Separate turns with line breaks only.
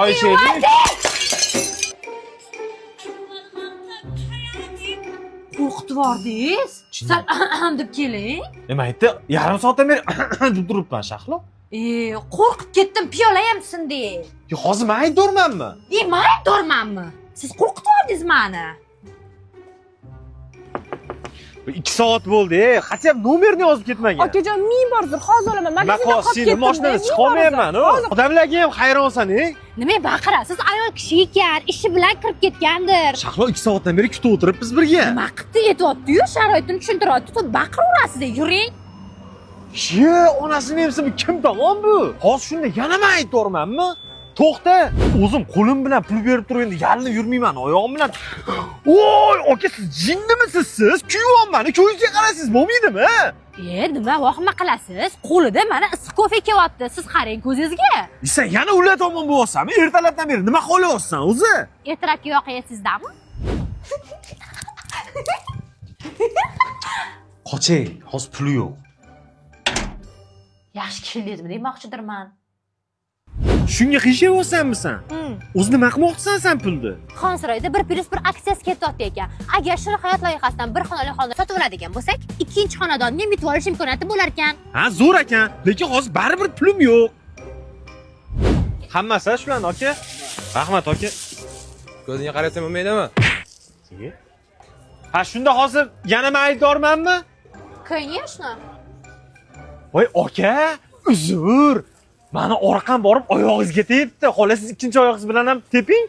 choy ichaylik.
Qo'rqitib yubordingiz. Sal deb keling.
Nima aytdi? Yarim soatdan beri deb turibman, Shahlo.
Qo'rqib ketdim, piyola ham sindi.
Hozir men aytdormanmi?
Men aytdormanmi? Siz qo'rqitib yubordingiz meni.
2 soat bo'ldi. Qachon nomerni yozib ketmagan.
Akajon, ming bordir, hozir olaman. Magazindan qolib ketdim.
Mashinadan chiqolmayapman. Odamlarga ham hayronsan,
Nima baqirasiz? Ayol kishi ekan, ishi bilan kirib ketgandir.
Shahlo 2 soatdan beri kutib o'tiribmiz birga.
Nima qilibdi, aytibdi-yu, sharoitini tushuntiryapti. Baqiraverasiz, yuring.
Ye, onasini emsa bu kim tomon bu? Hozir shunda yana men aytdormanmi? To'xta. O'zim qo'lim bilan pul berib turganda yalinib yurmayman, oyog'im bilan. Voy, aka siz jinnimisiz siz? Kuyyapman, ko'zingizga qaraysiz, bo'lmaydimi?
Nima vahima qilasiz? Qo'lida mana issiq kofe kelyapti. Siz qarang ko'zingizga.
Sen yana ular tomon bo'lyapsanmi? Ertalabdan beri nima qilyapsan o'zi?
Ertalabki voqea sizdami?
Qochay, hozir puli yo'q.
Yaxshi keldingizmi demoqchidirman.
Shunga qiyshayapsanmi sen? O'zi nima qilmoqchisan sen pulni?
Xonsaroyda 1+1 aksiyasi ketyapti ekan. Agar Shirin hayot loyihasidan bir xonali xona sotib oladigan bo'lsak, ikkinchi xonadonni yutib olish imkoniyati bo'lar ekan.
Ha, zo'r ekan, lekin hozir baribir pulim yo'q. Hammasi shularni aka. Rahmat aka.
Ko'zingga qarasam bo'lmaydimi?
Ha, shunda hozir yana men aybdormanmi?
Конечно.
Voy aka, uzr. Mani orqam borib oyog'ingizga tegibdi. Xola siz ikkinchi oyog'ingiz bilan ham teping.